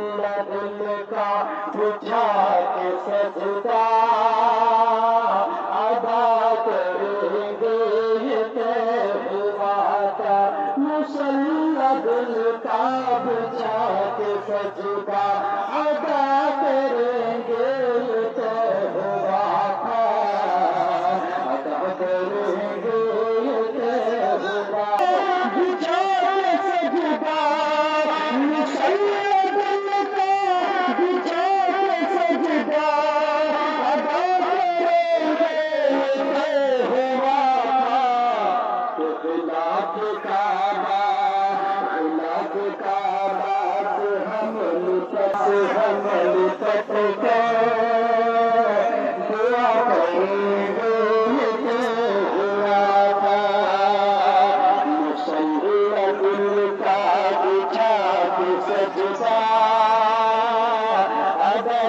दिल का बुझा के सजदा अदा करेंगे ये तय हुआ था। मुसल्ला दिल का बुझा के सजदा अदा करेंगे ये तय हुआ था। अदा करेंगे ये तय हुआ। बुझा के सजदा मुसल्ला दिल का बुझा के सजदा अदा करेंगे ये तय हुआ था। कि खिलाफ काबा से हम लुटत कर दुआ करेंगे ये तय हुआ था। मुसल्ला दिल का बुझा के सजदा अदा